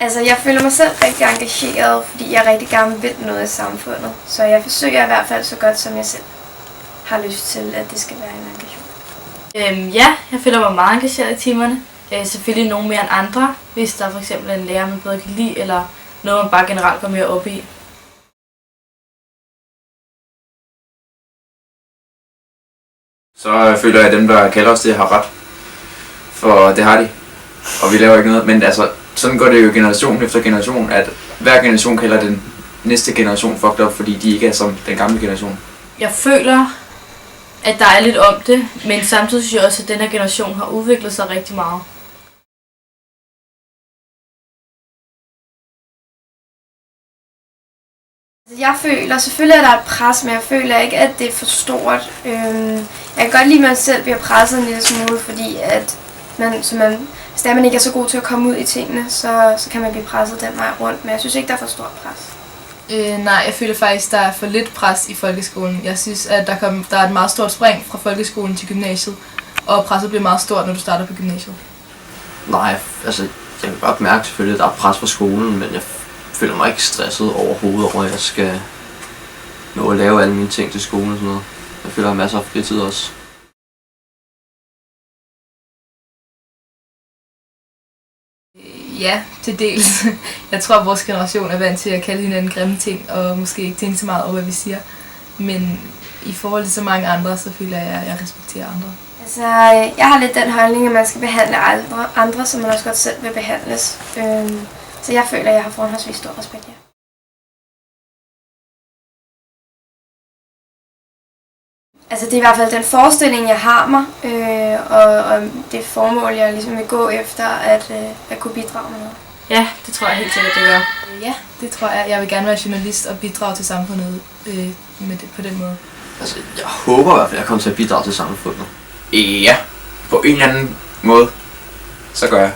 Altså, jeg føler mig selv rigtig engageret, fordi jeg rigtig gerne vil noget i samfundet. Så jeg forsøger i hvert fald så godt, som jeg selv har lyst til, at det skal være en engagement. Ja, jeg føler mig meget engageret i timerne. Selvfølgelig nogle mere end andre, hvis der er for eksempel en lærer, man bedre kan lide, eller noget, man bare generelt går mere op i. Så føler jeg, at dem, der kalder os det, har ret. For det har de. Og vi laver ikke noget, men altså, sådan går det jo generation efter generation, at hver generation kalder den næste generation fucked up, fordi de ikke er som den gamle generation. Jeg føler, at der er lidt om det, men samtidig synes jeg også, at den her generation har udviklet sig rigtig meget. Jeg føler, selvfølgelig er der et pres, men jeg føler ikke, at det er for stort. Jeg kan godt lide, at man selv bliver presset en lille smule, fordi at hvis man ikke er så god til at komme ud i tingene, så kan man blive presset den vej rundt, men jeg synes ikke, der er for stort pres. Nej, jeg føler faktisk, der er for lidt pres i folkeskolen. Jeg synes, at der er et meget stort spring fra folkeskolen til gymnasiet, og presset bliver meget stort, når du starter på gymnasiet. Nej, altså, jeg kan godt mærke selvfølgelig, at der er pres fra skolen, men jeg føler mig ikke stresset overhovedet over, at jeg skal nå at lave alle mine ting til skolen og sådan noget. Jeg føler, jeg har masser af fritid også. Ja, til dels. Jeg tror, at vores generation er vant til at kalde hinanden grimme ting, og måske ikke tænke så meget over, hvad vi siger. Men i forhold til så mange andre, så føler jeg, at jeg respekterer andre. Altså, jeg har lidt den holdning, at man skal behandle andre som man også godt selv vil behandles. Så jeg føler, at jeg har forholdsvis stor respekt, ja. Altså, det er i hvert fald den forestilling, jeg har mig, og det formål, jeg ligesom vil gå efter, at kunne bidrage med noget. Ja, det tror jeg helt sikkert, det gør. Ja, det tror jeg. Jeg vil gerne være journalist og bidrage til samfundet på den måde. Altså, jeg håber i hvert fald, at jeg kommer til at bidrage til samfundet. Ja, på en eller anden måde, så gør jeg.